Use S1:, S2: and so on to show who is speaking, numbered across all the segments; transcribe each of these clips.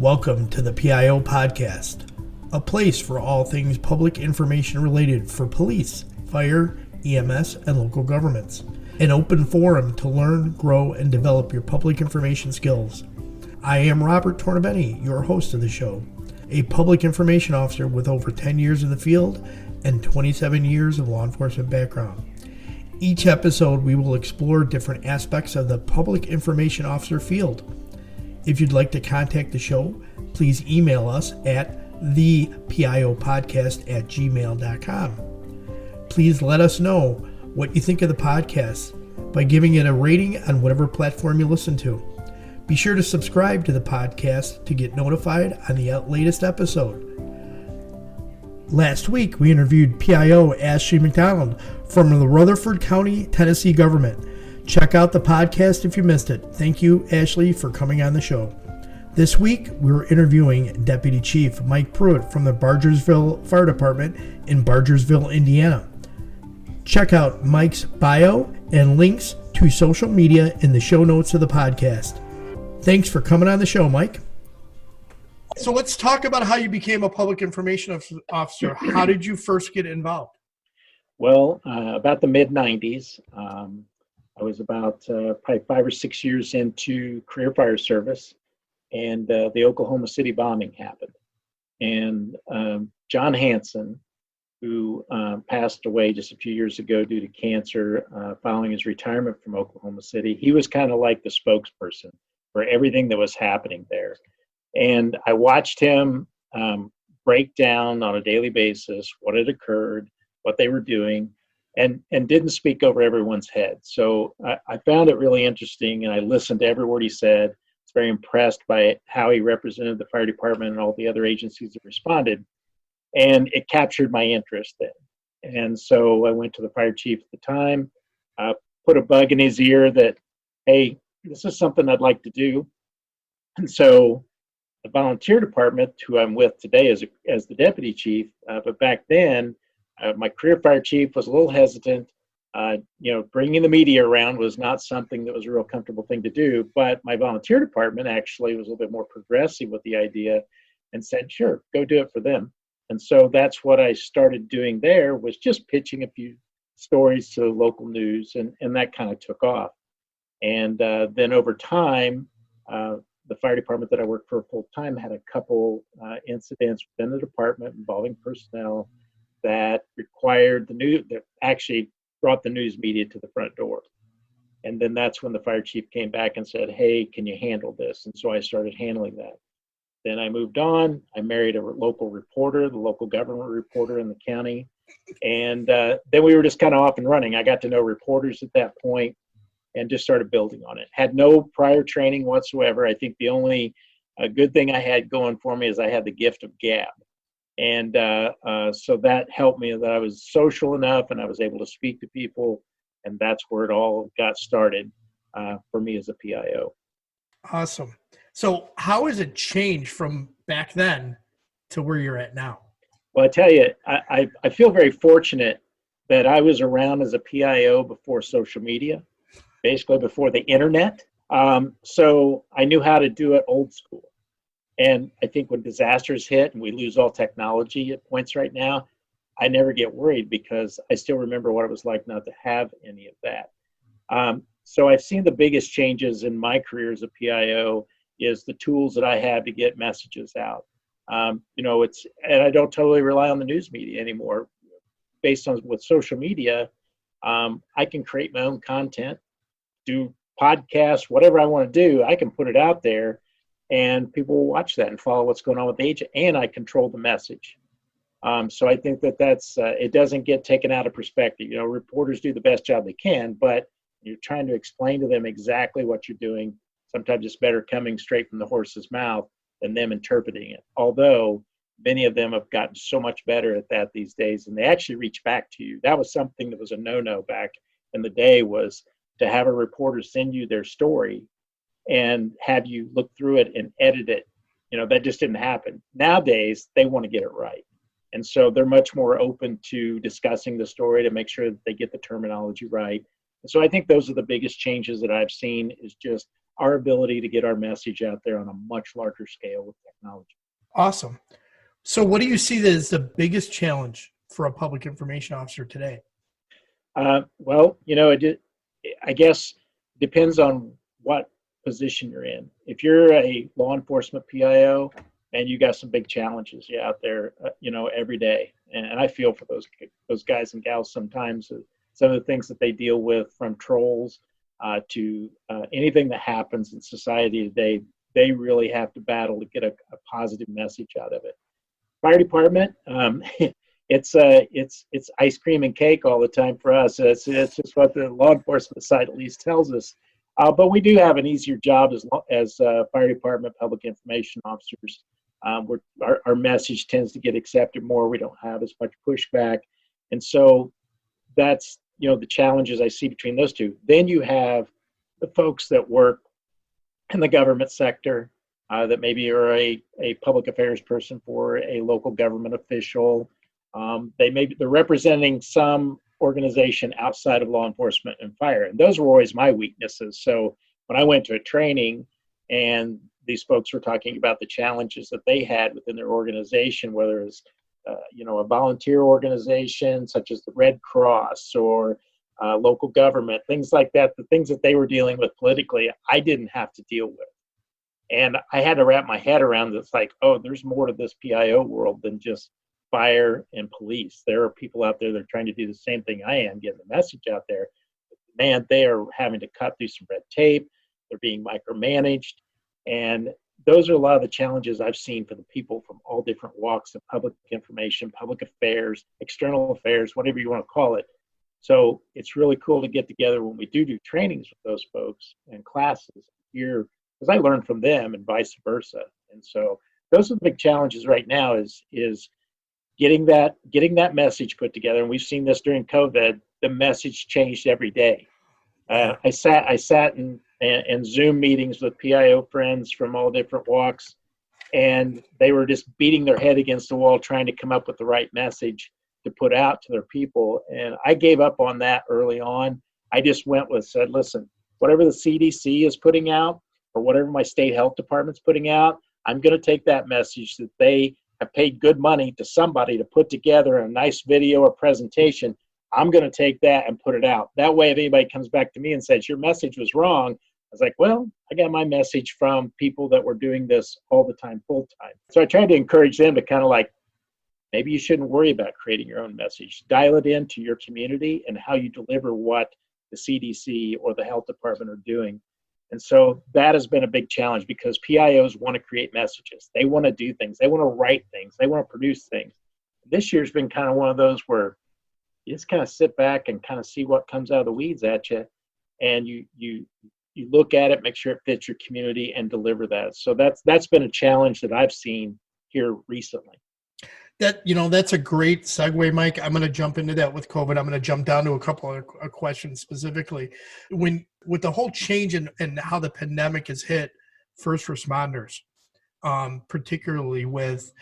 S1: Welcome to the PIO podcast, a place for all things public information related for police, fire, EMS, and local governments. An open forum to learn, grow, and develop your public information skills. I am Robert Tornabeni, your host of the show, a public information officer with over 10 years in the field and 27 years of law enforcement background. Each episode, we will explore different aspects of the public information officer field. If you'd like to contact the show, please email us at thepiopodcast@gmail.com. Please let us know what you think of the podcast by giving it a rating on whatever platform you listen to. Be sure to subscribe to the podcast to get notified on the latest episode. Last week, we interviewed PIO Ashley McDonald from the Rutherford County, Tennessee government. Check out the podcast if you missed it. Thank you, Ashley, for coming on the show. This week, we were interviewing Deputy Chief Mike Pruitt from the Bargersville Fire Department in Bargersville, Indiana. Check out Mike's bio and links to social media in the show notes of the podcast. Thanks for coming on the show, Mike. So let's talk about how you became a public information officer. How did you first get involved?
S2: Well, about the mid-90s, I was about probably 5 or 6 years into career fire service, and the Oklahoma City bombing happened. And John Hanson, who passed away just a few years ago due to cancer following his retirement from Oklahoma City, he was kind of like the spokesperson for everything that was happening there. And I watched him break down on a daily basis what had occurred, what they were doing, and didn't speak over everyone's head. So I found it really interesting, and I listened to every word he said. I was very impressed by how he represented the fire department and all the other agencies that responded, and it captured my interest then. And so I went to the fire chief at the time, put a bug in his ear that, hey, this is something I'd like to do. And so the volunteer department, who I'm with today as the deputy chief, but back then, my career fire chief was a little hesitant. Bringing the media around was not something that was a real comfortable thing to do, but my volunteer department actually was a little bit more progressive with the idea and said, sure, go do it for them. And so that's what I started doing there, was just pitching a few stories to local news, and that kind of took off. And then over time, the fire department that I worked for full time had a couple incidents within the department involving personnel that required that actually brought the news media to the front door. And then that's when the fire chief came back and said, hey, can you handle this? And so I started handling that. Then I moved on. I married a local reporter, the local government reporter in the county. And then we were just kind of off and running. I got to know reporters at that point and just started building on it. Had no prior training whatsoever. I think the only good thing I had going for me is I had the gift of gab. And so that helped me, that I was social enough and I was able to speak to people. And that's where it all got started for me as a PIO.
S1: Awesome. So how has it changed from back then to where you're at now?
S2: Well, I tell you, I feel very fortunate that I was around as a PIO before social media, basically before the internet. So I knew how to do it old school. And I think when disasters hit and we lose all technology at points right now, I never get worried because I still remember what it was like not to have any of that. So I've seen the biggest changes in my career as a PIO is the tools that I have to get messages out. And I don't totally rely on the news media anymore. Based on with social media, I can create my own content, do podcasts, whatever I want to do, I can put it out there. And people will watch that and follow what's going on with the agent, and I control the message. So I think that's it doesn't get taken out of perspective. Reporters do the best job they can, but you're trying to explain to them exactly what you're doing. Sometimes it's better coming straight from the horse's mouth than them interpreting it. Although many of them have gotten so much better at that these days, and they actually reach back to you. That was something that was a no-no back in the day, was to have a reporter send you their story and have you look through it and edit it. That just didn't happen. Nowadays, they want to get it right. And so they're much more open to discussing the story to make sure that they get the terminology right. And so I think those are the biggest changes that I've seen, is just our ability to get our message out there on a much larger scale with technology.
S1: Awesome. So what do you see as the biggest challenge for a public information officer today?
S2: Well, I guess depends on what position you're in. If you're a law enforcement PIO, and you got some big challenges out there, every day. And I feel for those guys and gals sometimes. Some of the things that they deal with, from trolls to anything that happens in society today, they really have to battle to get a positive message out of it. Fire department, it's ice cream and cake all the time for us. It's just what the law enforcement side at least tells us. But we do have an easier job as fire department public information officers. Our message tends to get accepted more. We don't have as much pushback. And so that's, the challenges I see between those two. Then you have the folks that work in the government sector, that maybe are a public affairs person for a local government official. They're representing some organization outside of law enforcement and fire. And those were always my weaknesses. So when I went to a training and these folks were talking about the challenges that they had within their organization, whether it's a volunteer organization such as the Red Cross or local government, things like that, the things that they were dealing with politically, I didn't have to deal with. And I had to wrap my head around this, like, oh, there's more to this PIO world than just fire and police. There are people out there that are trying to do the same thing I am, getting the message out there. Man, they are having to cut through some red tape. They're being micromanaged. And those are a lot of the challenges I've seen for the people from all different walks of public information, public affairs, external affairs, whatever you want to call it. So it's really cool to get together when we do trainings with those folks and classes here, because I learn from them and vice versa. And so those are the big challenges right now is getting that message put together. And we've seen this during COVID. The message changed every day. I sat in Zoom meetings with PIO friends from all different walks, and they were just beating their head against the wall trying to come up with the right message to put out to their people. And I gave up on that early on. I just said, listen, whatever the CDC is putting out or whatever my state health department's putting out, I'm going to take that message that they have paid good money to somebody to put together a nice video or presentation. I'm going to take that and put it out. That way, if anybody comes back to me and says, your message was wrong, I was like, well, I got my message from people that were doing this all the time, full time. So I tried to encourage them to kind of like, maybe you shouldn't worry about creating your own message. Dial it into your community and how you deliver what the CDC or the health department are doing. And so that has been a big challenge because PIOs want to create messages. They want to do things. They want to write things. They want to produce things. This year's been kind of one of those where you just kind of sit back and kind of see what comes out of the weeds at you. And you look at it, make sure it fits your community and deliver that. So that's been a challenge that I've seen here recently.
S1: That's a great segue, Mike. I'm going to jump into that with COVID. I'm going to jump down to a couple of questions specifically. With the whole change in how the pandemic has hit first responders, particularly with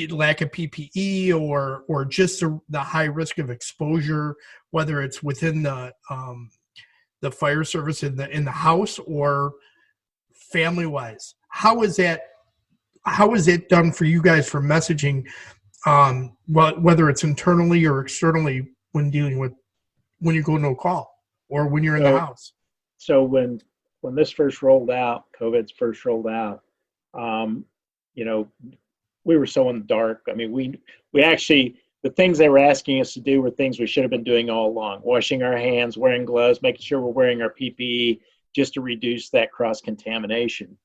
S1: lack of PPE or just the high risk of exposure, whether it's within the fire service in the house or family wise, how is it done for you guys for messaging? Whether it's internally or externally when you go to a call or when you're in the house.
S2: So when this first rolled out, COVID's first rolled out, we were so in the dark. I mean, we actually, the things they were asking us to do were things we should have been doing all along, washing our hands, wearing gloves, making sure we're wearing our PPE just to reduce that cross-contamination.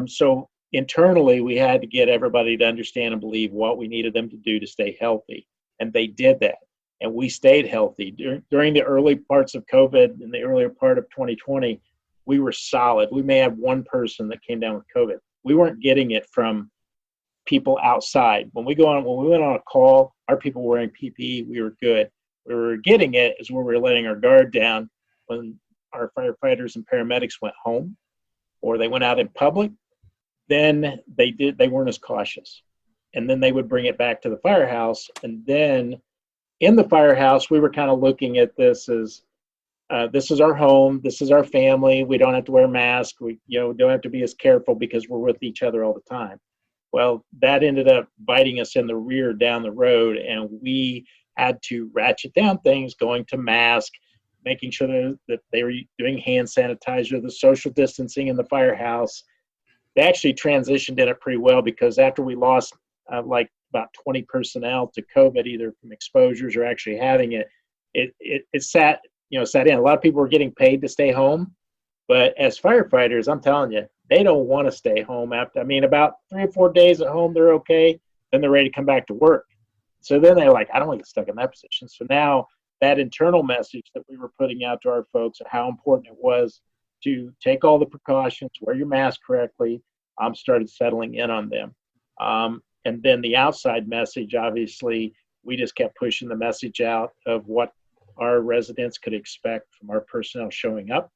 S2: So internally, we had to get everybody to understand and believe what we needed them to do to stay healthy. And they did that. And we stayed healthy. During the early parts of COVID, in the earlier part of 2020, we were solid. We may have one person that came down with COVID. We weren't getting it from people outside. When we went on a call, our people were wearing PPE, we were good. We were getting it is when we were letting our guard down when our firefighters and paramedics went home or they went out in public. Then they weren't as cautious. And then they would bring it back to the firehouse. And then in the firehouse, we were kind of looking at this as this is our home. This is our family. We don't have to wear masks. We, don't have to be as careful because we're with each other all the time. Well, that ended up biting us in the rear down the road, and we had to ratchet down things, going to mask, making sure that they were doing hand sanitizer, the social distancing in the firehouse. They actually transitioned in it pretty well, because after we lost like about 20 personnel to COVID, either from exposures or actually having it, it sat in. A lot of people were getting paid to stay home, but as firefighters, I'm telling you, they don't want to stay home after, about 3 or 4 days at home, they're okay. Then they're ready to come back to work. So then they're like, I don't want to get stuck in that position. So now that internal message that we were putting out to our folks, how important it was to take all the precautions, wear your mask correctly, started settling in on them. And then the outside message, obviously, we just kept pushing the message out of what our residents could expect from our personnel showing up,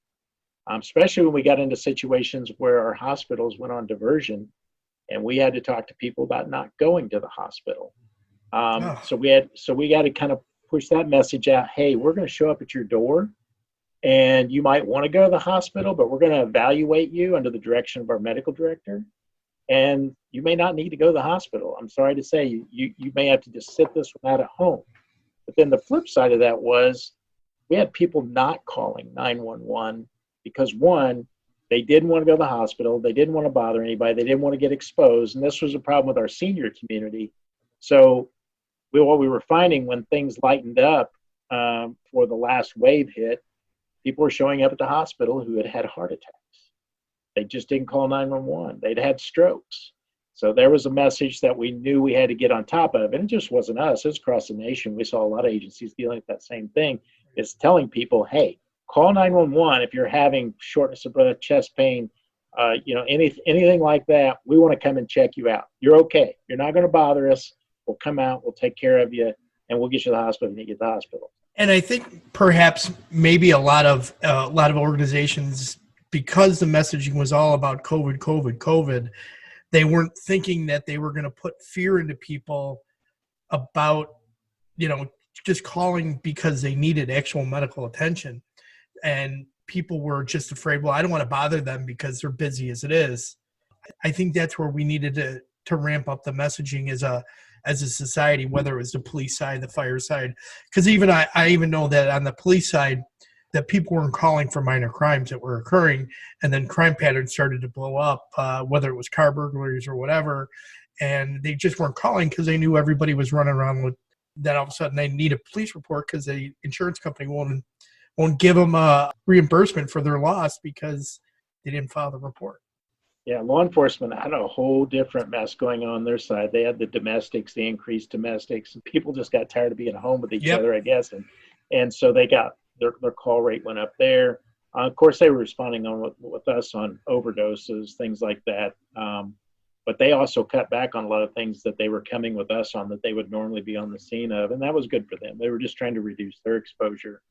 S2: especially when we got into situations where our hospitals went on diversion and we had to talk to people about not going to the hospital. So we got to kind of push that message out. Hey, we're going to show up at your door, and you might want to go to the hospital, but we're going to evaluate you under the direction of our medical director. And you may not need to go to the hospital. I'm sorry to say, you may have to just sit this one out at home. But then the flip side of that was we had people not calling 911 because, one, they didn't want to go to the hospital. They didn't want to bother anybody. They didn't want to get exposed. And this was a problem with our senior community. So what we were finding when things lightened up for the last wave hit, people were showing up at the hospital who had had heart attacks. They just didn't call 911. They'd had strokes. So there was a message that we knew we had to get on top of. And it just wasn't us. It was across the nation. We saw a lot of agencies dealing with that same thing. It's telling people, hey, call 911 if you're having shortness of breath, chest pain, anything like that. We want to come and check you out. You're okay. You're not going to bother us. We'll come out. We'll take care of you, and we'll get you to the hospital when you get to the hospital.
S1: And I think perhaps maybe a lot of organizations, because the messaging was all about COVID, they weren't thinking that they were going to put fear into people about, just calling because they needed actual medical attention. And people were just afraid, well, I don't want to bother them because they're busy as it is. I think that's where we needed to ramp up the messaging as a society, whether it was the police side, the fire side. Because even I even know that on the police side, that people weren't calling for minor crimes that were occurring, and then crime patterns started to blow up, whether it was car burglaries or whatever, and they just weren't calling because they knew everybody was running around with that. All of a sudden, they need a police report because the insurance company won't give them a reimbursement for their loss because they didn't file the report.
S2: Yeah, law enforcement had a whole different mess going on their side. They had the domestics, the increased domestics, and people just got tired of being home with each other, I guess, and so they got their call rate went up there. Of course, they were responding on with us on overdoses, things like that. But they also cut back on a lot of things that they were coming with us on that they would normally be on the scene of, and that was good for them. They were just trying to reduce their exposure,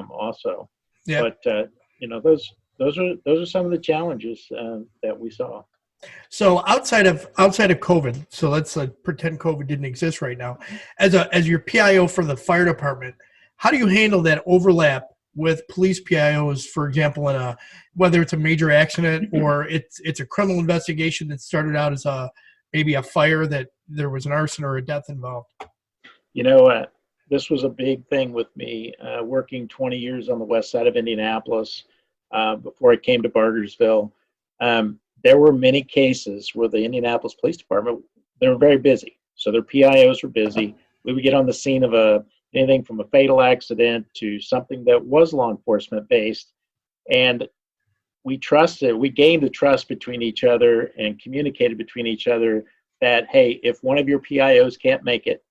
S2: also. Yeah. But those are some of the challenges that we saw.
S1: So outside of COVID, so let's pretend COVID didn't exist right now. As your PIO for the fire department, how do you handle that overlap with police PIOs, for example, in whether it's a major accident or it's a criminal investigation that started out as maybe a fire that there was an arson or a death involved?
S2: This was a big thing with me, working 20 years on the west side of Indianapolis before I came to Bargersville. There were many cases where the Indianapolis Police Department, they were very busy. So their PIOs were busy. We would get on the scene of anything from a fatal accident to something that was law enforcement based. And we gained the trust between each other and communicated between each other that, hey, if one of your PIOs can't make it,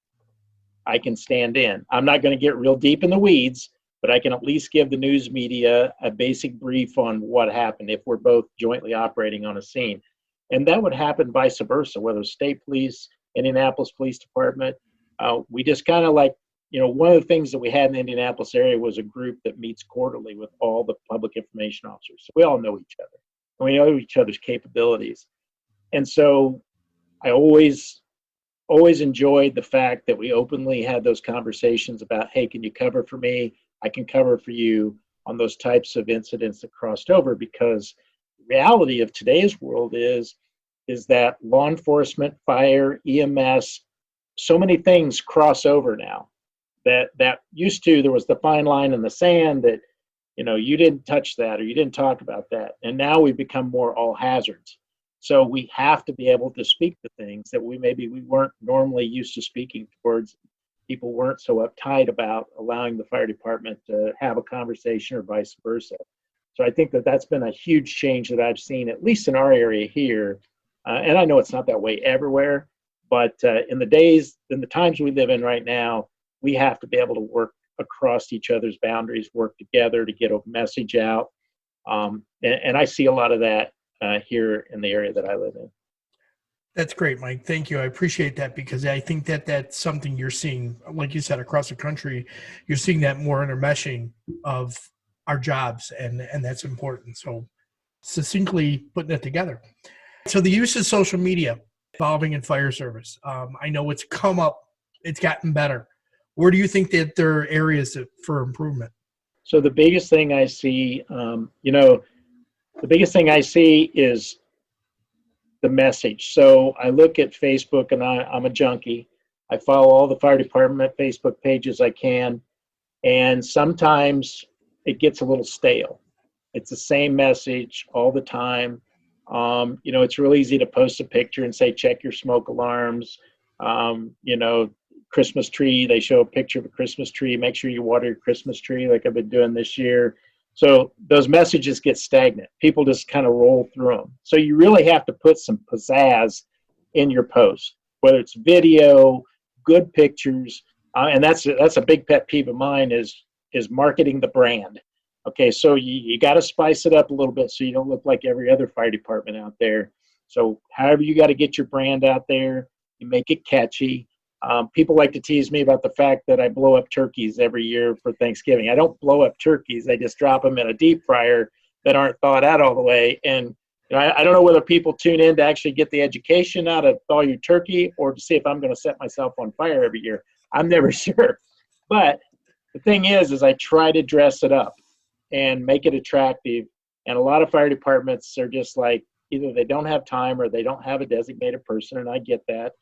S2: I can stand in. I'm not going to get real deep in the weeds, but I can at least give the news media a basic brief on what happened if we're both jointly operating on a scene. And that would happen vice versa, whether it's state police, Indianapolis Police Department. We just kind of one of the things that we had in the Indianapolis area was a group that meets quarterly with all the public information officers. So we all know each other, and we know each other's capabilities. And so I always enjoyed the fact that we openly had those conversations about, hey, can you cover for me? I can cover for you. on those types of incidents that crossed over, because the reality of today's world is that law enforcement, fire, EMS, so many things cross over now. That used to, there was the fine line in the sand that, you didn't touch that or you didn't talk about that. And now we've become more all hazards. So we have to be able to speak to things that we weren't normally used to speaking towards. People weren't so uptight about allowing the fire department to have a conversation or vice versa. So I think that's been a huge change that I've seen, at least in our area here. And I know it's not that way everywhere, but in the times we live in right now, we have to be able to work across each other's boundaries, work together to get a message out. And I see a lot of that here in the area that I live in.
S1: That's great, Mike. Thank you. I appreciate that, because I think that that's something you're seeing, like you said, across the country. You're seeing that more intermeshing of our jobs, and that's important. So succinctly putting it together. So the use of social media involving in fire service. I know it's come up, it's gotten better. Where do you think that there are areas for improvement?
S2: So the biggest thing I see, is the message. So I look at Facebook, and I'm a junkie. I follow all the fire department Facebook pages I can, and sometimes it gets a little stale. It's the same message all the time. It's real easy to post a picture and say, check your smoke alarms. Christmas tree, they show a picture of a Christmas tree. Make sure you water your Christmas tree, like I've been doing this year. So those messages get stagnant. People just kind of roll through them. So you really have to put some pizzazz in your post, whether it's video, good pictures, and that's a big pet peeve of mine is marketing the brand. Okay, so you got to spice it up a little bit so you don't look like every other fire department out there. So however you got to get your brand out there, you make it catchy. People like to tease me about the fact that I blow up turkeys every year for Thanksgiving. I don't blow up turkeys. I just drop them in a deep fryer that aren't thawed out all the way. And I don't know whether people tune in to actually get the education out of thaw your turkey or to see if I'm going to set myself on fire every year. I'm never sure. But the thing is I try to dress it up and make it attractive. And a lot of fire departments are just like, either they don't have time or they don't have a designated person, and I get that.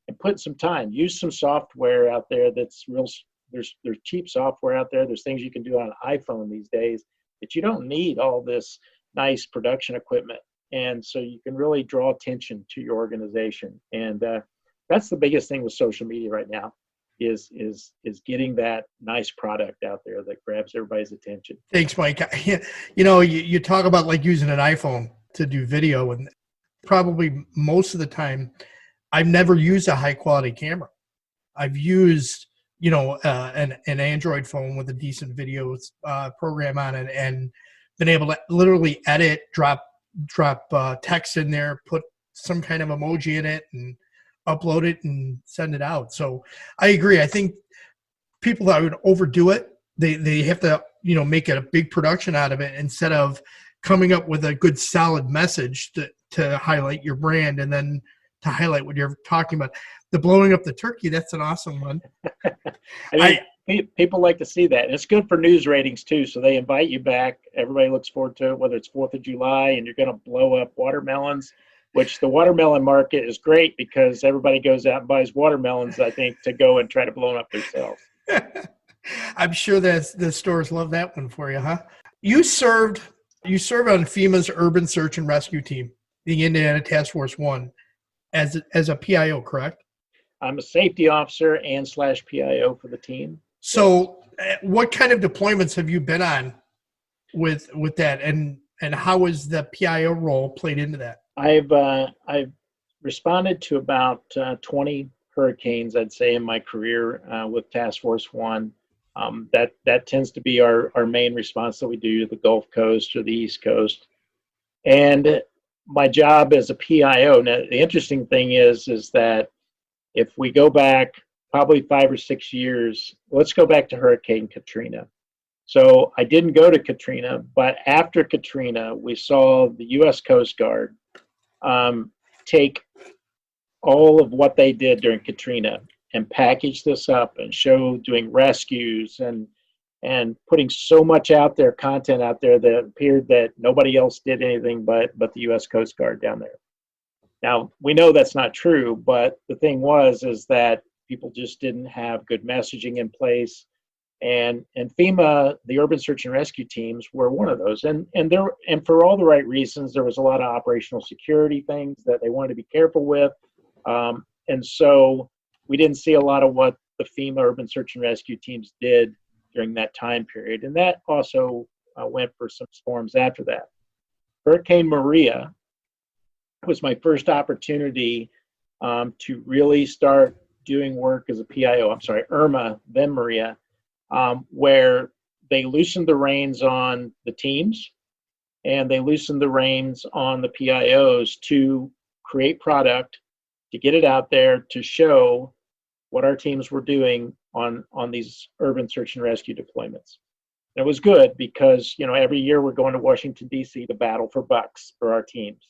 S2: And put some time. Use some software out there that's real. There's cheap software out there. There's things you can do on an iPhone these days that you don't need all this nice production equipment. And so you can really draw attention to your organization. And that's the biggest thing with social media right now is getting that nice product out there that grabs everybody's attention.
S1: Thanks, Mike. You talk about like using an iPhone to do video, and probably most of the time, I've never used a high quality camera. I've used, an Android phone with a decent video program on it, and been able to literally edit, drop text in there, put some kind of emoji in it, and upload it and send it out. So I agree. I think people that would overdo it, they have to, make it a big production out of it instead of coming up with a good solid message to highlight your brand, and then to highlight what you're talking about. The blowing up the turkey, that's an awesome one.
S2: People like to see that. And it's good for news ratings too. So they invite you back. Everybody looks forward to it, whether it's 4th of July and you're going to blow up watermelons, which the watermelon market is great because everybody goes out and buys watermelons, I think, to go and try to blow them up themselves.
S1: I'm sure that the stores love that one for you, huh? You served on FEMA's Urban Search and Rescue Team, the Indiana Task Force 1. As a PIO, correct?
S2: I'm a safety officer and /PIO for the team.
S1: So what kind of deployments have you been on with that, and how is the PIO role played into that?
S2: I've responded to about 20 hurricanes, I'd say, in my career with Task Force 1. That tends to be our main response that we do to the Gulf Coast or the East Coast. And my job as a PIO, now the interesting thing is that if we go back probably 5 or 6 years, let's go back to Hurricane Katrina. So I didn't go to Katrina, but after Katrina, we saw the U.S. Coast Guard take all of what they did during Katrina and package this up and show doing rescues and and putting so much out there, content out there, that appeared that nobody else did anything but the U.S. Coast Guard down there. Now, we know that's not true, but the thing is that people just didn't have good messaging in place. And FEMA, the urban search and rescue teams, were one of those. And for all the right reasons, there was a lot of operational security things that they wanted to be careful with. And so we didn't see a lot of what the FEMA urban search and rescue teams did during that time period. And that also went for some storms after that. Hurricane Maria was my first opportunity to really start doing work as a PIO. I'm sorry, Irma, then Maria, where they loosened the reins on the teams and they loosened the reins on the PIOs to create product, to get it out there, to show what our teams were doing on these urban search and rescue deployments. And it was good because, every year we're going to Washington, D.C. to battle for bucks for our teams.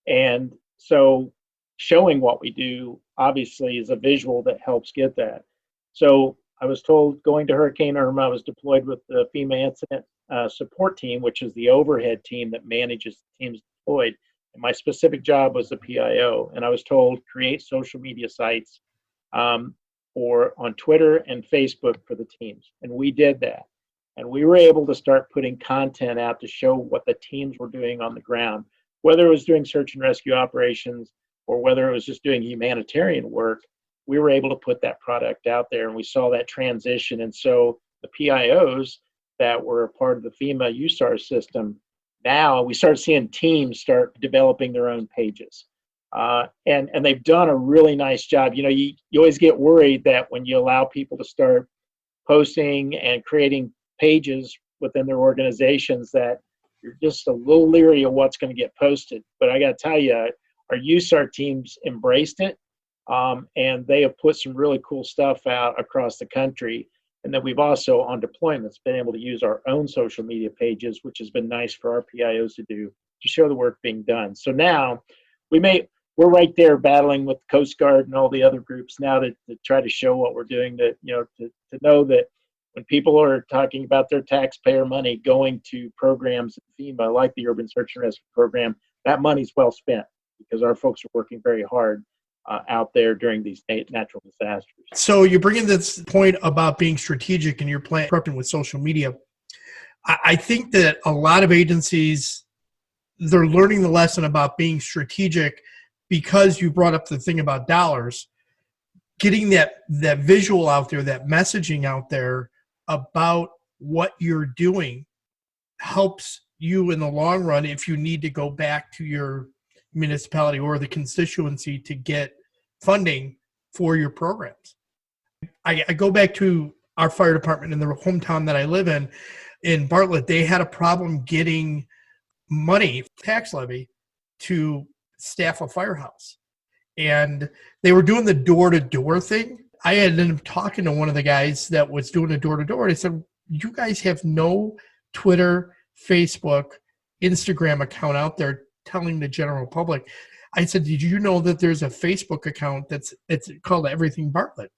S2: And so showing what we do, obviously, is a visual that helps get that. So I was told, going to Hurricane Irma, I was deployed with the FEMA Incident Support Team, which is the overhead team that manages the teams deployed. And my specific job was the PIO. And I was told, create social media sites or on Twitter and Facebook for the teams. And we did that. And we were able to start putting content out to show what the teams were doing on the ground, whether it was doing search and rescue operations or whether it was just doing humanitarian work. We were able to put that product out there, and we saw that transition. And so the PIOs that were a part of the FEMA US&R system, now we start seeing teams start developing their own pages. And they've done a really nice job. You always get worried that when you allow people to start posting and creating pages within their organizations, that you're just a little leery of what's going to get posted. But I got to tell you, our US&R teams embraced it. And they have put some really cool stuff out across the country. And then we've also, on deployments, been able to use our own social media pages, which has been nice for our PIOs to do, to show the work being done. So now we're right there battling with the Coast Guard and all the other groups now to try to show what we're doing, to know that when people are talking about their taxpayer money going to programs at FEMA, like the Urban Search and Rescue Program, that money's well spent because our folks are working very hard out there during these natural disasters.
S1: So you bring in this point about being strategic in your plan prepping with social media. I think that a lot of agencies, they're learning the lesson about being strategic because you brought up the thing about dollars. Getting that visual out there, that messaging out there about what you're doing helps you in the long run if you need to go back to your municipality or the constituency to get funding for your programs. I go back to our fire department in the hometown that I live in Bartlett. They had a problem getting money, tax levy, to staff a firehouse. And they were doing the door-to-door thing. I had ended up talking to one of the guys that was doing the door-to-door, and I said, you guys have no Twitter, Facebook, Instagram account out there telling the general public. I said, did you know that there's a Facebook account it's called Everything Bartlett?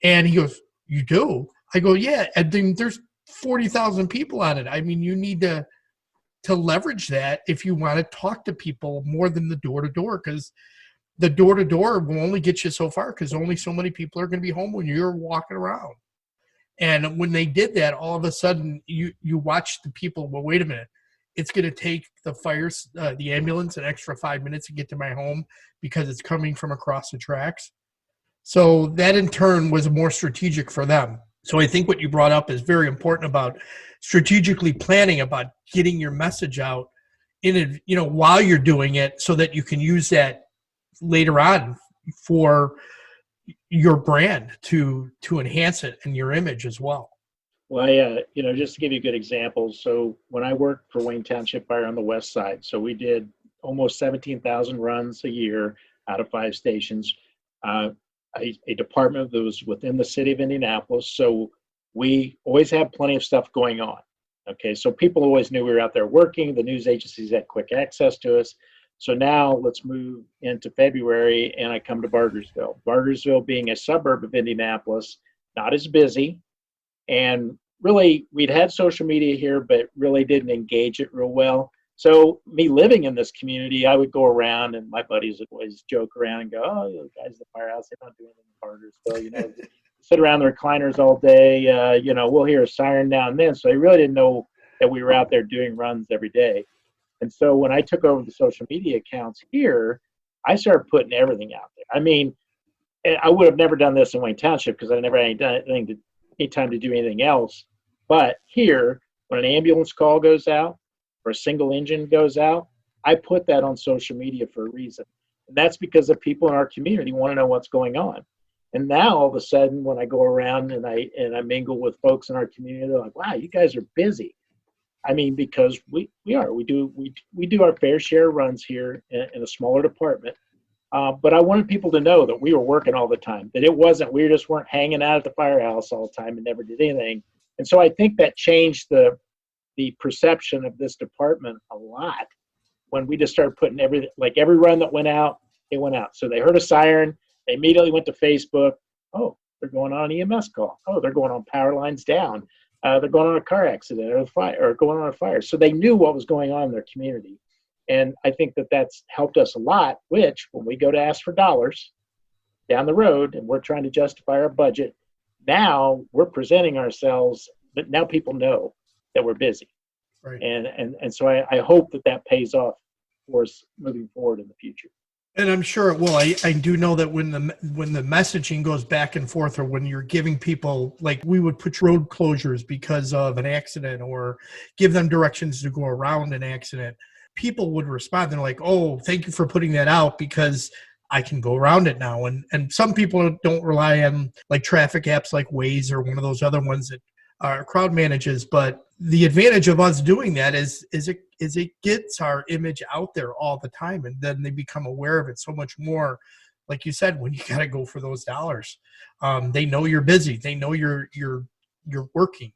S1: And he goes, you do? I go, yeah. And then there's 40,000 people on it. I mean, you need to leverage that if you want to talk to people more than the door-to-door, because the door-to-door will only get you so far because only so many people are going to be home when you're walking around. And when they did that, all of a sudden you watch the people, well, wait a minute. It's going to take the ambulance an extra 5 minutes to get to my home because it's coming from across the tracks. So that in turn was more strategic for them. So I think what you brought up is very important about strategically planning, about getting your message out while you're doing it so that you can use that later on for your brand to enhance it and your image as well.
S2: Well, just to give you a good example, so when I worked for Wayne Township Fire on the west side, so we did almost 17,000 runs a year out of 5 stations, a department that was within the city of Indianapolis, so we always had plenty of stuff going on. Okay, so people always knew we were out there working. The news agencies had quick access to us. So now let's move into February, and I come to Bargersville. Bargersville being a suburb of Indianapolis, not as busy, and really, we'd had social media here, but really didn't engage it real well. So me living in this community, I would go around and my buddies would always joke around and go, oh, you guys at the firehouse, they don't do anything harder. So, sit around the recliners all day. We'll hear a siren now and then. So they really didn't know that we were out there doing runs every day. And so when I took over the social media accounts here, I started putting everything out there. I mean, I would have never done this in Wayne Township because I never had any time to do anything else. But here, when an ambulance call goes out or a single engine goes out, I put that on social media for a reason. And that's because the people in our community want to know what's going on. And now all of a sudden, when I go around and I mingle with folks in our community, they're like, wow, you guys are busy. I mean, because we do our fair share of runs here in a smaller department. But I wanted people to know that we were working all the time, that we just weren't hanging out at the firehouse all the time and never did anything. And so I think that changed the perception of this department a lot when we just started putting every run that went out, it went out. So they heard a siren, they immediately went to Facebook. Oh, they're going on an EMS call. Oh, they're going on power lines down. They're going on a car accident or going on a fire. So they knew what was going on in their community. And I think that that's helped us a lot, which when we go to ask for dollars down the road and we're trying to justify our budget, now we're presenting ourselves, but now people know that we're busy.
S1: Right.
S2: And so I hope that pays off for us moving forward in the future.
S1: And I'm sure it will. I do know that when the messaging goes back and forth, or when you're giving people, like we would put road closures because of an accident or give them directions to go around an accident, people would respond. They're like, oh, thank you for putting that out because I can go around it now. And some people don't rely on like traffic apps like Waze or one of those other ones that crowd manages. But the advantage of us doing that is it gets our image out there all the time, and then they become aware of it so much more. Like you said, when you got to go for those dollars, they know you're busy. They know you're working.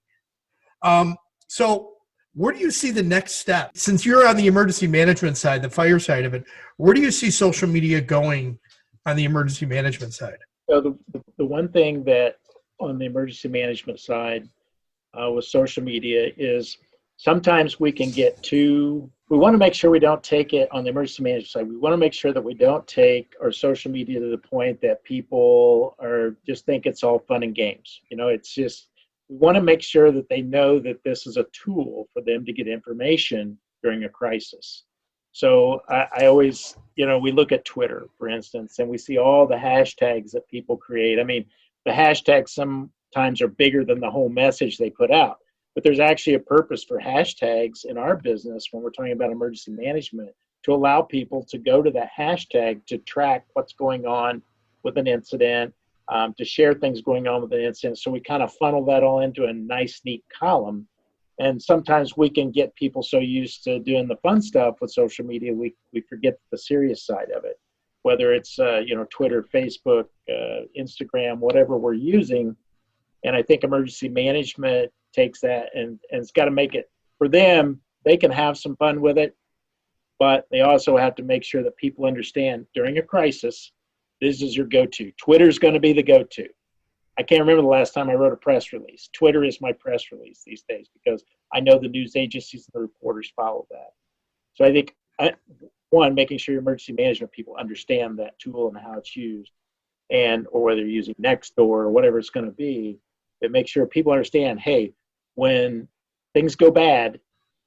S1: So where do you see the next step? Since you're on the emergency management side, the fire side of it, where do you see social media going on the emergency management side?
S2: So the one thing that on the emergency management side with social media is sometimes we can we want to make sure we don't take it on the emergency management side. We want to make sure that we don't take our social media to the point that people just think it's all fun and games. It's just, we want to make sure that they know that this is a tool for them to get information during a crisis. So I always, we look at Twitter, for instance, and we see all the hashtags that people create. I mean, the hashtags sometimes are bigger than the whole message they put out. But there's actually a purpose for hashtags in our business when we're talking about emergency management, to allow people to go to that hashtag to track what's going on with an incident, to share things going on with an incident. So we kind of funnel that all into a nice, neat column. And sometimes we can get people so used to doing the fun stuff with social media, we forget the serious side of it, whether it's Twitter, Facebook, Instagram, whatever we're using. And I think emergency management takes that and it's got to make it for them. They can have some fun with it, but they also have to make sure that people understand during a crisis, this is your go-to. Twitter's going to be the go-to. I can't remember the last time I wrote a press release. Twitter is my press release these days because I know the news agencies and the reporters follow that. So I think, one, making sure your emergency management people understand that tool and how it's used, or whether you're using Nextdoor or whatever it's going to be, but make sure people understand, hey, when things go bad,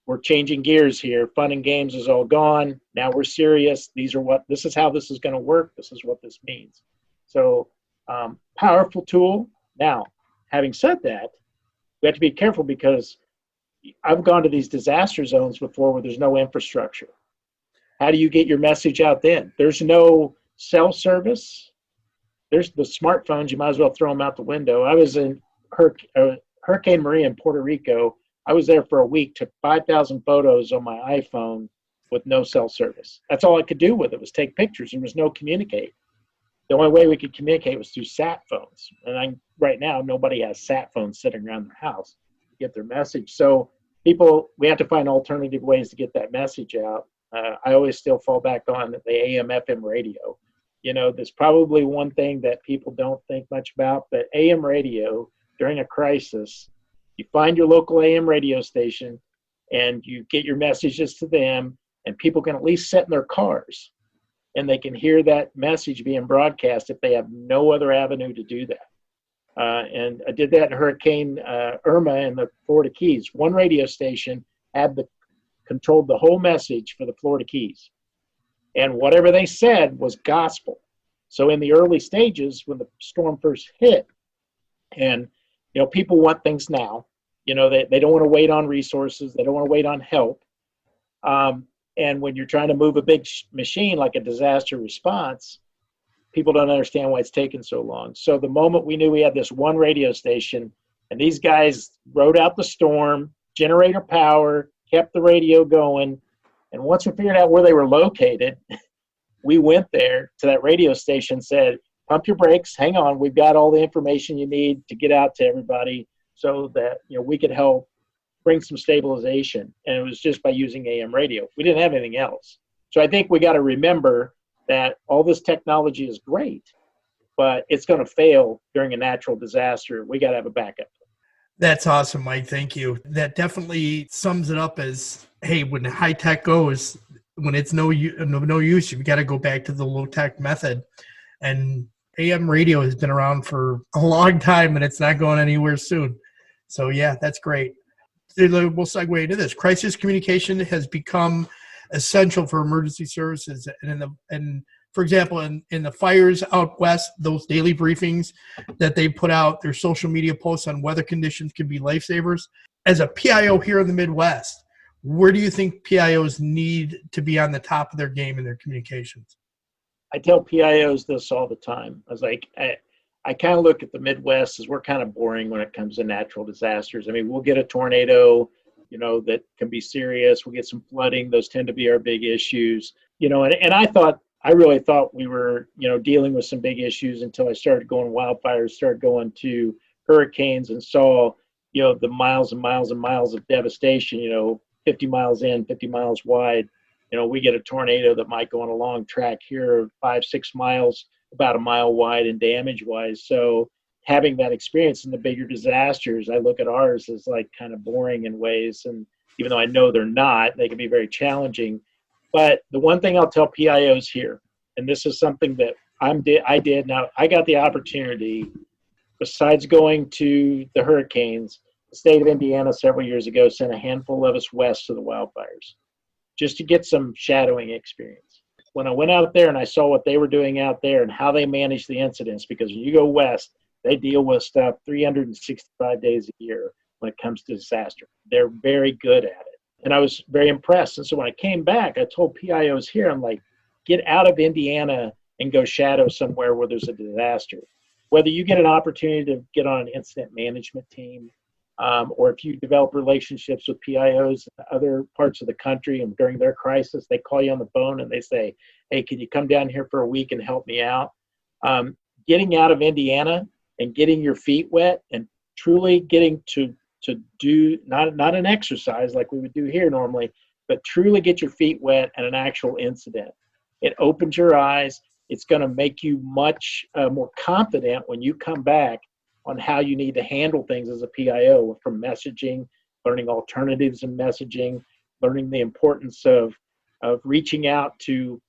S2: we're changing gears here. Fun and games is all gone. Now we're serious. This is how this is going to work. This is what this means. So powerful tool. Now, having said that, we have to be careful because I've gone to these disaster zones before where there's no infrastructure. How do you get your message out then? There's no cell service. There's the smartphones. You might as well throw them out the window. I was in Hurricane Maria in Puerto Rico. I was there for a week, took 5,000 photos on my iPhone with no cell service. That's all I could do with it was take pictures. There was no communicate. The only way we could communicate was through sat phones. And right now, nobody has sat phones sitting around their house to get their message. So we have to find alternative ways to get that message out. I always still fall back on the AM, FM radio. There's probably one thing that people don't think much about, but AM radio during a crisis You find your local AM radio station and you get your messages to them, and people can at least sit in their cars and they can hear that message being broadcast if they have no other avenue to do that. And I did that in Hurricane Irma in the Florida Keys. One radio station controlled the whole message for the Florida Keys. And whatever they said was gospel. So in the early stages, when the storm first hit, and people want things now, they don't want to wait on resources, they don't want to wait on help. And when you're trying to move a big machine like a disaster response, people don't understand why it's taken so long. So the moment we knew we had this one radio station, and these guys rode out the storm, generator power, kept the radio going, and once we figured out where they were located, we went there to that radio station, said, pump your brakes, hang on, we've got all the information you need to get out to everybody so that we could help bring some stabilization. And it was just by using AM radio. We didn't have anything else. So I think we got to remember that all this technology is great, but it's going to fail during a natural disaster. We got to have a backup.
S1: That's awesome, Mike. Thank you. That definitely sums it up as, hey, when high tech goes, when it's no use, you've got to go back to the low tech method. And AM radio has been around for a long time, and it's not going anywhere soon. So yeah, that's great. We'll segue into this. Crisis communication has become essential for emergency services. And for example, in the fires out west, those daily briefings that they put out, their social media posts on weather conditions can be lifesavers. As a PIO here in the Midwest, where do you think PIOs need to be on the top of their game in their communications?
S2: I tell PIOs this all the time. I was like, I kind of look at the Midwest as we're kind of boring when it comes to natural disasters. I mean, we'll get a tornado, that can be serious. We'll get some flooding. Those tend to be our big issues, and I really thought we were, dealing with some big issues until I started going wildfires, started going to hurricanes, and saw, the miles and miles and miles of devastation, 50 miles in, 50 miles wide. We get a tornado that might go on a long track here, 5-6 miles, about a mile wide and damage wise. So having that experience in the bigger disasters, I look at ours as like kind of boring in ways. And even though I know they're not, they can be very challenging. But the one thing I'll tell PIOs here, and this is something that I did. Now, I got the opportunity, besides going to the hurricanes, the state of Indiana several years ago sent a handful of us west to the wildfires just to get some shadowing experience. When I went out there and I saw what they were doing out there and how they manage the incidents, because when you go west, they deal with stuff 365 days a year when it comes to disaster. They're very good at it. And I was very impressed. And so when I came back, I told PIOs here, I'm like, get out of Indiana and go shadow somewhere where there's a disaster. Whether you get an opportunity to get on an incident management team, or if you develop relationships with PIOs in other parts of the country and during their crisis, they call you on the phone and they say, hey, can you come down here for a week and help me out? Getting out of Indiana and getting your feet wet and truly getting to do not an exercise like we would do here normally, but truly get your feet wet at an actual incident. It opens your eyes. It's going to make you much more confident when you come back on how you need to handle things as a PIO, from messaging, learning alternatives in messaging, learning the importance of reaching out to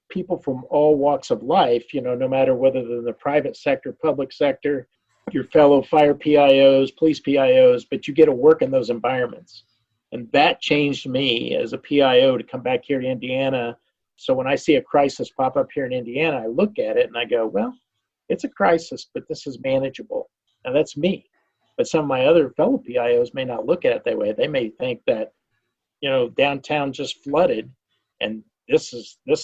S2: people from all walks of life, no matter whether they're in the private sector, public sector, your fellow fire PIOs, police PIOs, but you get to work in those environments. And that changed me as a PIO to come back here to Indiana. So when I see a crisis pop up here in Indiana, I look at it and I go, well, it's a crisis, but this is manageable. And that's me. But some of my other fellow PIOs may not look at it that way. They may think that, downtown just flooded and this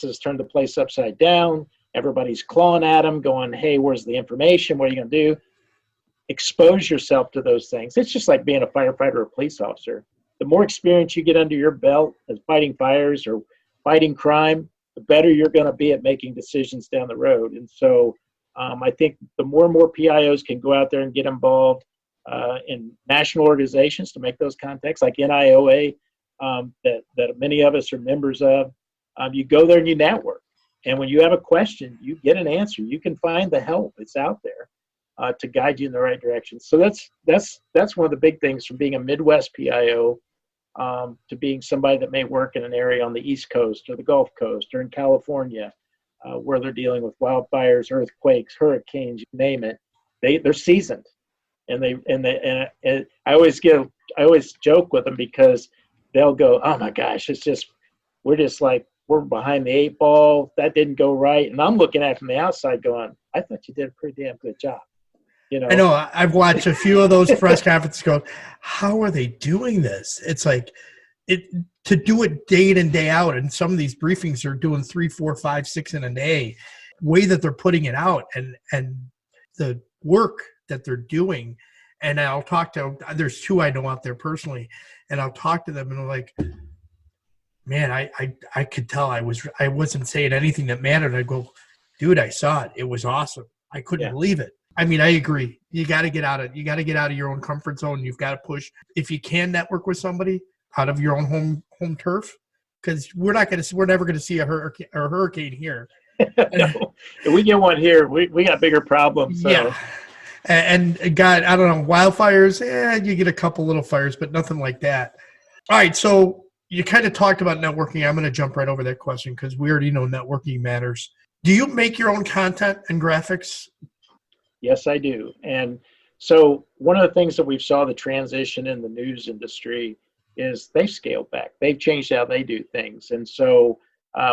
S2: has turned the place upside down. Everybody's clawing at them, going, hey, where's the information? What are you going to do? Expose yourself to those things. It's just like being a firefighter or a police officer. The more experience you get under your belt as fighting fires or fighting crime, the better you're going to be at making decisions down the road. And so I think the more and more PIOs can go out there and get involved in national organizations to make those contacts, like NIOA, that many of us are members of. You go there and you network. And when you have a question, you get an answer. You can find the help. It's out there. to guide you in the right direction. So that's one of the big things from being a Midwest PIO to being somebody that may work in an area on the East Coast or the Gulf Coast or in California, where they're dealing with wildfires, earthquakes, hurricanes, you name it. They're seasoned, and I always joke with them because they'll go, "Oh my gosh, we're behind the eight ball. That didn't go right," and I'm looking at it from the outside, going, "I thought you did a pretty damn good job."
S1: I know. I've watched a few of those press conferences. Go, how are they doing this? It's like to do it day in and day out. And some of these briefings are doing 3, 4, 5, 6 in a day. Way that they're putting it out and the work that they're doing. And I'll talk to. There's 2 I know out there personally, and I'll talk to them, and I'm like, man, I could tell I wasn't saying anything that mattered. I go, dude, I saw it. It was awesome. I couldn't believe it. I mean, I agree. You got to get out of your own comfort zone. You've got to push. If you can network with somebody out of your own home turf, because we're never going to see a hurricane here.
S2: No. If we get one here, we got bigger problems. So.
S1: Yeah. And God, I don't know, wildfires, you get a couple little fires, but nothing like that. All right. So you kind of talked about networking. I'm going to jump right over that question because we already know networking matters. Do you make your own content and graphics?
S2: Yes, I do. And so one of the things that we've saw the transition in the news industry is they've scaled back. They've changed how they do things. And so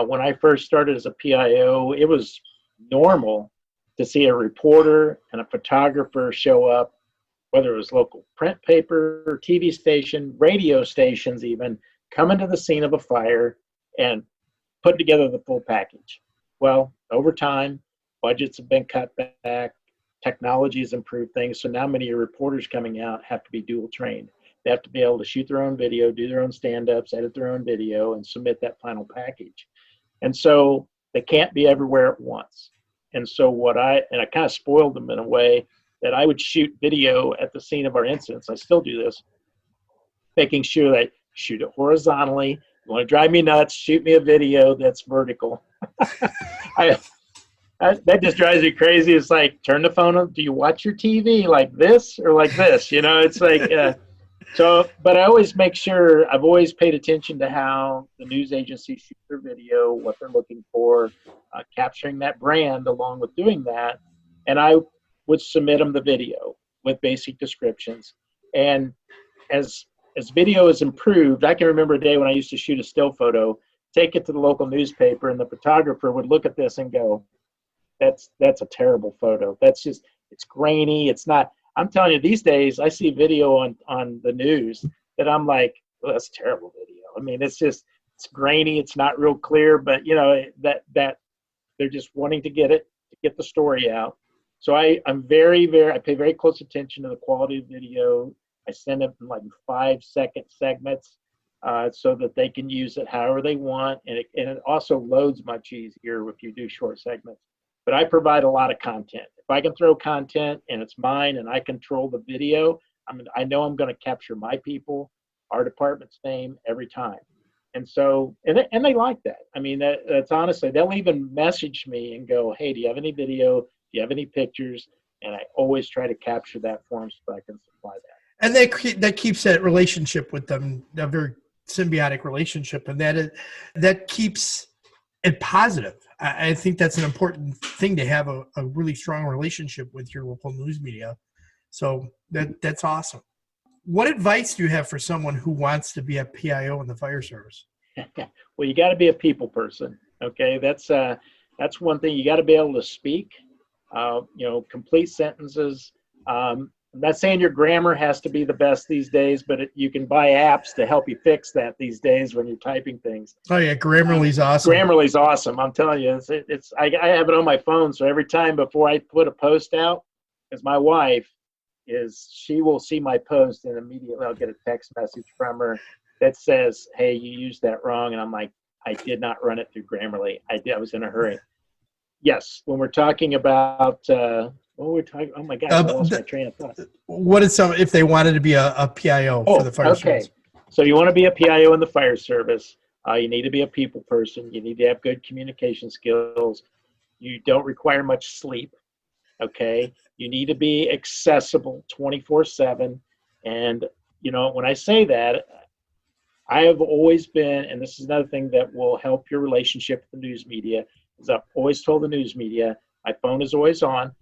S2: when I first started as a PIO, it was normal to see a reporter and a photographer show up, whether it was local print paper, TV station, radio stations even, coming to the scene of a fire and put together the full package. Well, over time, budgets have been cut back. Technology has improved things. So now many of your reporters coming out have to be dual trained. They have to be able to shoot their own video, do their own stand-ups, edit their own video, and submit that final package. And so they can't be everywhere at once. And so I kind of spoiled them in a way that I would shoot video at the scene of our incidents. I still do this, making sure that I shoot it horizontally. You want to drive me nuts, shoot me a video that's vertical. That just drives me crazy. It's like, turn the phone on. Do you watch your TV like this or like this? It's like, but I always make sure, I've always paid attention to how the news agencies shoot their video, what they're looking for, capturing that brand along with doing that. And I would submit them the video with basic descriptions. And as video has improved, I can remember a day when I used to shoot a still photo, take it to the local newspaper, and the photographer would look at this and go, that's a terrible photo. It's grainy. It's not, I'm telling you, these days I see video on the news that I'm like, well, that's a terrible video. I mean, it's grainy. It's not real clear, but that they're just wanting to get the story out. So I'm very, I pay very close attention to the quality of video. I send them like 5-second segments so that they can use it however they want. And it also loads much easier if you do short segments. But I provide a lot of content. If I can throw content and it's mine and I control the video, I know I'm going to capture my people, our department's name every time. And so, and they like that. I mean, that's honestly, they'll even message me and go, hey, do you have any video? Do you have any pictures? And I always try to capture that for them so I can supply that.
S1: And that keeps that relationship with them, a very symbiotic relationship. And that keeps it positive. I think that's an important thing to have a really strong relationship with your local news media. So that's awesome. What advice do you have for someone who wants to be a PIO in the fire service?
S2: Well, you got to be a people person. Okay. That's one thing. You got to be able to speak, complete sentences. I'm not saying your grammar has to be the best these days, but you can buy apps to help you fix that these days when you're typing things.
S1: Oh yeah, Grammarly's awesome.
S2: Grammarly's awesome. I'm telling you, I have it on my phone, so every time before I put a post out, because my wife she will see my post and immediately I'll get a text message from her that says, "Hey, you used that wrong," and I'm like, "I did not run it through Grammarly. I was in a hurry." Yes, when we're talking about. Oh my God, I lost my train of thought.
S1: What is if they wanted to be a PIO for the fire service?
S2: So you want to be a PIO in the fire service. You need to be a people person. You need to have good communication skills. You don't require much sleep. Okay. You need to be accessible 24/7. And, when I say that, I have always been, and this is another thing that will help your relationship with the news media, is I've always told the news media, my phone is always on.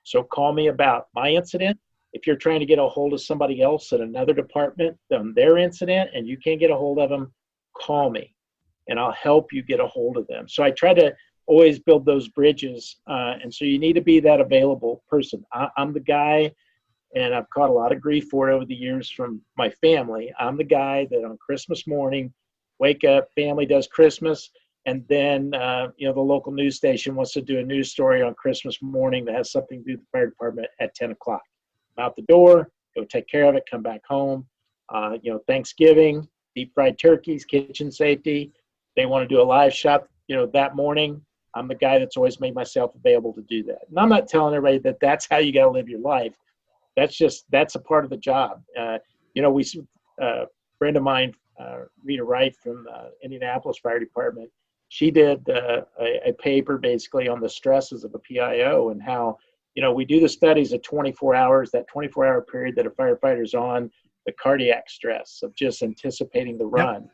S2: So call me about my incident. If you're trying to get a hold of somebody else at another department on their incident and you can't get a hold of them, call me and I'll help you get a hold of them. So I try to always build those bridges. And so you need to be that available person. I'm the guy, and I've caught a lot of grief for it over the years from my family. I'm the guy that on Christmas morning, wake up, family does Christmas, and then the local news station wants to do a news story on Christmas morning that has something to do with the fire department at 10 o'clock. I'm out the door, go take care of it, come back home. Thanksgiving, deep fried turkeys, kitchen safety. They want to do a live shot, that morning. I'm the guy that's always made myself available to do that. And I'm not telling everybody that that's how you got to live your life. That's a part of the job. A friend of mine, Rita Wright from the Indianapolis Fire Department, she did a paper basically on the stresses of a PIO and how, we do the studies at 24 hours, that 24-hour period that a firefighter's on, the cardiac stress of just anticipating the run. Yep.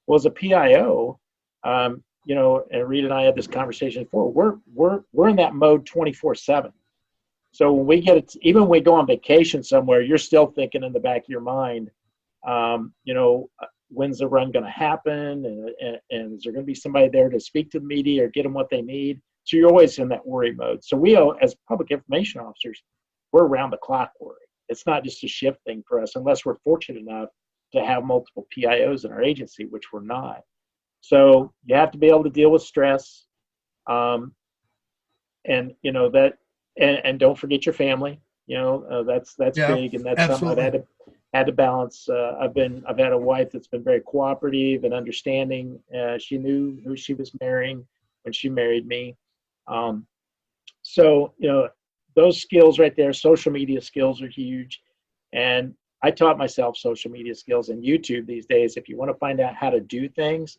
S2: Well, as a PIO, and Rita and I had this conversation before, we're in that mode 24/7. So when we get it, even when we go on vacation somewhere, you're still thinking in the back of your mind, when's the run going to happen? And is there going to be somebody there to speak to the media or get them what they need? So you're always in that worry mode. So we, as public information officers, we're around the clock worry. It's not just a shift thing for us, unless we're fortunate enough to have multiple PIOs in our agency, which we're not. So you have to be able to deal with stress. And don't forget your family. That's big, and that's
S1: absolutely.
S2: something I had to balance. I've had a wife that's been very cooperative and understanding. She knew who she was marrying when she married me. Those skills right there, social media skills are huge. And I taught myself social media skills and YouTube these days. If you want to find out how to do things,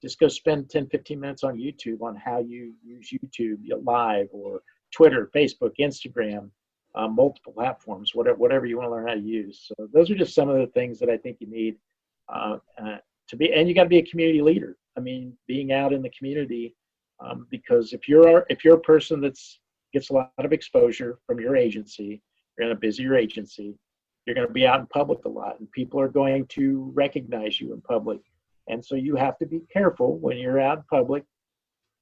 S2: just go spend 10, 15 minutes on YouTube on how you use YouTube live or Twitter, Facebook, Instagram, multiple platforms, whatever you want to learn how to use. So those are just some of the things that I think you need to be, and you got to be a community leader. I mean, being out in the community, because if you're a person gets a lot of exposure from your agency, you're in a busier agency, you're going to be out in public a lot, and people are going to recognize you in public. And so you have to be careful when you're out in public,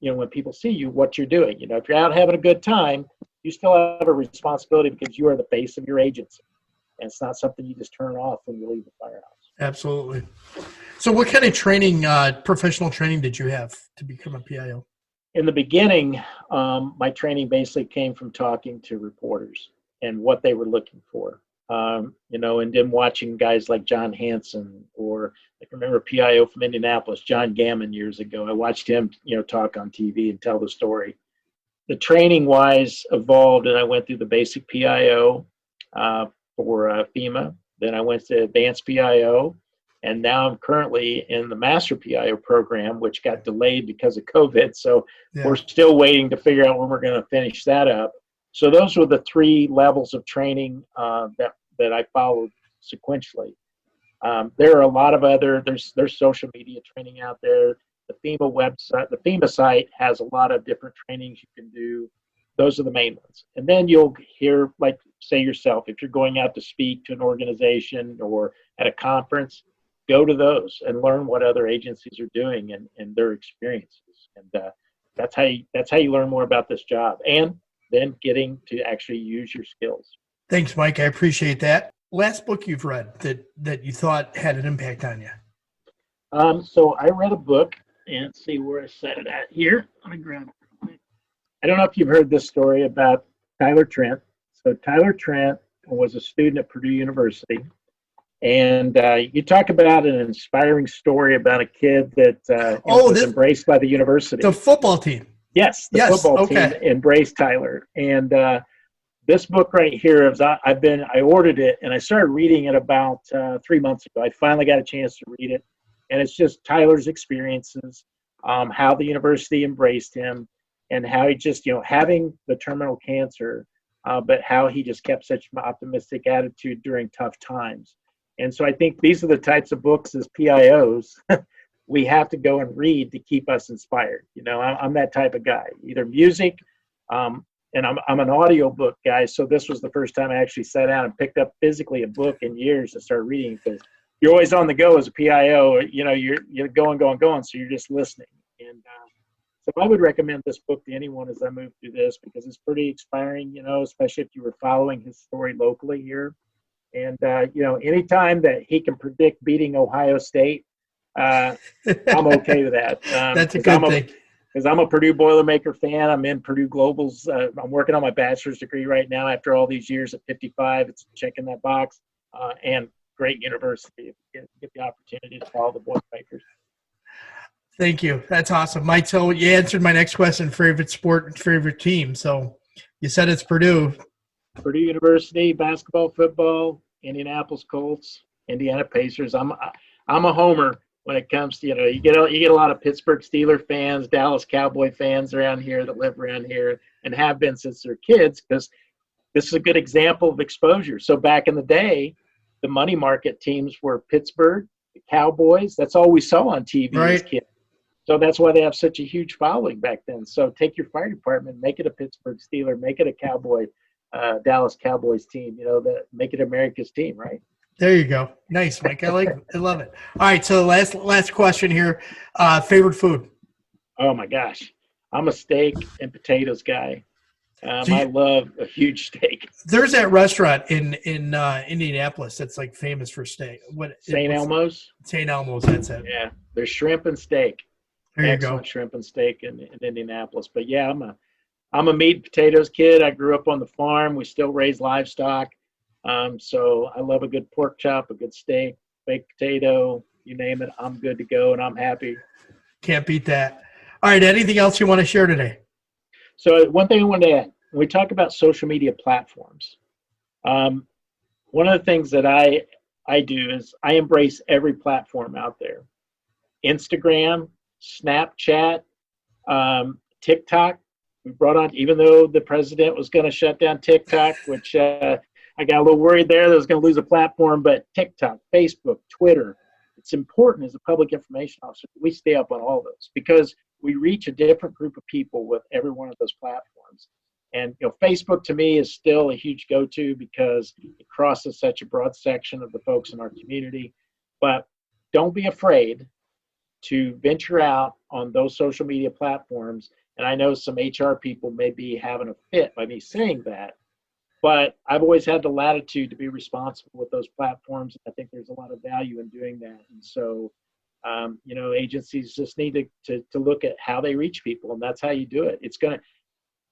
S2: when people see you, what you're doing. If you're out having a good time, you still have a responsibility because you are the face of your agency. And it's not something you just turn off when you leave the firehouse.
S1: Absolutely. So what kind of training, professional training did you have to become a PIO?
S2: In the beginning, my training basically came from talking to reporters and what they were looking for. And then watching guys like John Hanson, or I can remember PIO from Indianapolis, John Gammon years ago. I watched him, talk on TV and tell the story. The training wise evolved, and I went through the basic PIO for FEMA. Then I went to advanced PIO, and now I'm currently in the master PIO program, which got delayed because of COVID. So We're still waiting to figure out when we're going to finish that up. So those were the 3 levels of training that I followed sequentially. There are a lot of there's social media training out there. The FEMA website, the FEMA site has a lot of different trainings you can do. Those are the main ones. And then you'll hear, like, say yourself, if you're going out to speak to an organization or at a conference, go to those and learn what other agencies are doing and their experiences. And that's how you learn more about this job, and then getting to actually use your skills.
S1: Thanks, Mike. I appreciate that. Last book you've read that you thought had an impact on you?
S2: So I read a book, and see where I set it at here. Let me grab it. I don't know if you've heard this story about Tyler Trent. So Tyler Trent was a student at Purdue University. And you talk about an inspiring story about a kid that was embraced by the university.
S1: The football team.
S2: Yes, the football team embraced Tyler. And this book right here, I ordered it and I started reading it about 3 months ago. I finally got a chance to read it. And it's just Tyler's experiences, how the university embraced him, and how he just, having the terminal cancer, but how he just kept such an optimistic attitude during tough times. And so I think these are the types of books as PIOs we have to go and read to keep us inspired. I'm that type of guy, either music, and I'm an audiobook guy. So this was the first time I actually sat down and picked up physically a book in years to start reading, because you're always on the go as a PIO. You're going. So you're just listening. And so I would recommend this book to anyone as I move through this, because it's pretty inspiring, especially if you were following his story locally here. And, anytime that he can predict beating Ohio State, I'm okay with that.
S1: That's a good thing.
S2: Because I'm a Purdue Boilermaker fan. I'm in Purdue Global's. I'm working on my bachelor's degree right now after all these years at 55. It's checking that box. And great university. Get the opportunity to follow the Boilermakers.
S1: Thank you. That's awesome. Mike, so you answered my next question, favorite sport, favorite team. So you said it's Purdue.
S2: Purdue University, basketball, football, Indianapolis Colts, Indiana Pacers. I'm a homer when it comes to, you get a lot of Pittsburgh Steelers fans, Dallas Cowboy fans around here that live around here and have been since they're kids, because this is a good example of exposure. So back in the day, the money market teams were Pittsburgh, the Cowboys. That's all we saw on TV as kids. So that's why they have such a huge following back then. So take your fire department, make it a Pittsburgh Steeler, make it a Cowboy, Dallas Cowboys team, make it America's team, right?
S1: There you go. Nice, Mike. I love it. All right. So last question here. Favorite food?
S2: Oh my gosh. I'm a steak and potatoes guy. I love a huge steak.
S1: There's that restaurant in Indianapolis that's like famous for steak.
S2: St. Elmo's?
S1: St. Elmo's, that's it.
S2: Yeah. There's shrimp and steak.
S1: There you
S2: Excellent
S1: go.
S2: Shrimp and steak in Indianapolis. But yeah, I'm a meat and potatoes kid. I grew up on the farm. We still raise livestock. So I love a good pork chop, a good steak, baked potato, you name it. I'm good to go, and I'm happy.
S1: Can't beat that. All right. Anything else you want to share today?
S2: So one thing I wanted to add, when we talk about social media platforms, one of the things that I do is I embrace every platform out there. Instagram, Snapchat, TikTok. We brought on, even though the president was going to shut down TikTok, which I got a little worried there that I was going to lose a platform, but TikTok, Facebook, Twitter, it's important as a public information officer that we stay up on all those, because we reach a different group of people with every one of those platforms. And Facebook to me is still a huge go-to because it crosses such a broad section of the folks in our community. But don't be afraid to venture out on those social media platforms. And I know some HR people may be having a fit by me saying that, but I've always had the latitude to be responsible with those platforms. I think there's a lot of value in doing that. And so, agencies just need to look at how they reach people, and that's how you do it. It's going to,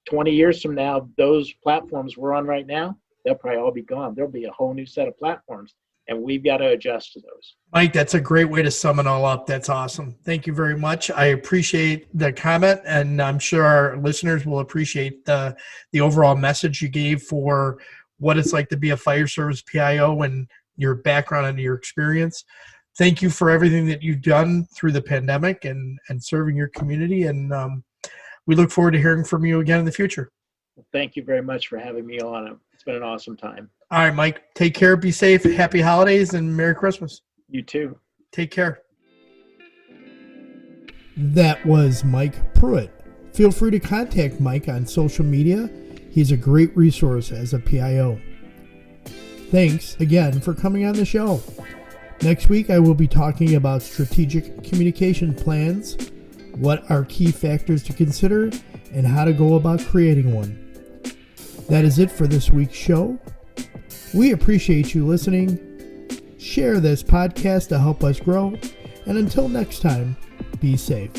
S2: 20 years from now, those platforms we're on right now, they'll probably all be gone. There'll be a whole new set of platforms, and we've got to adjust to those.
S1: Mike, that's a great way to sum it all up. That's awesome. Thank you very much. I appreciate the comment, and I'm sure our listeners will appreciate the overall message you gave for what it's like to be a fire service PIO and your background and your experience. Thank you for everything that you've done through the pandemic and serving your community. And we look forward to hearing from you again in the future.
S2: Well, thank you very much for having me on. It's been an awesome time.
S1: All right, Mike, take care. Be safe. Happy holidays and Merry Christmas.
S2: You too.
S1: Take care.
S3: That was Mike Pruitt. Feel free to contact Mike on social media. He's a great resource as a PIO. Thanks again for coming on the show. Next week, I will be talking about strategic communication plans, what are key factors to consider, and how to go about creating one. That is it for this week's show. We appreciate you listening. Share this podcast to help us grow. And until next time, be safe.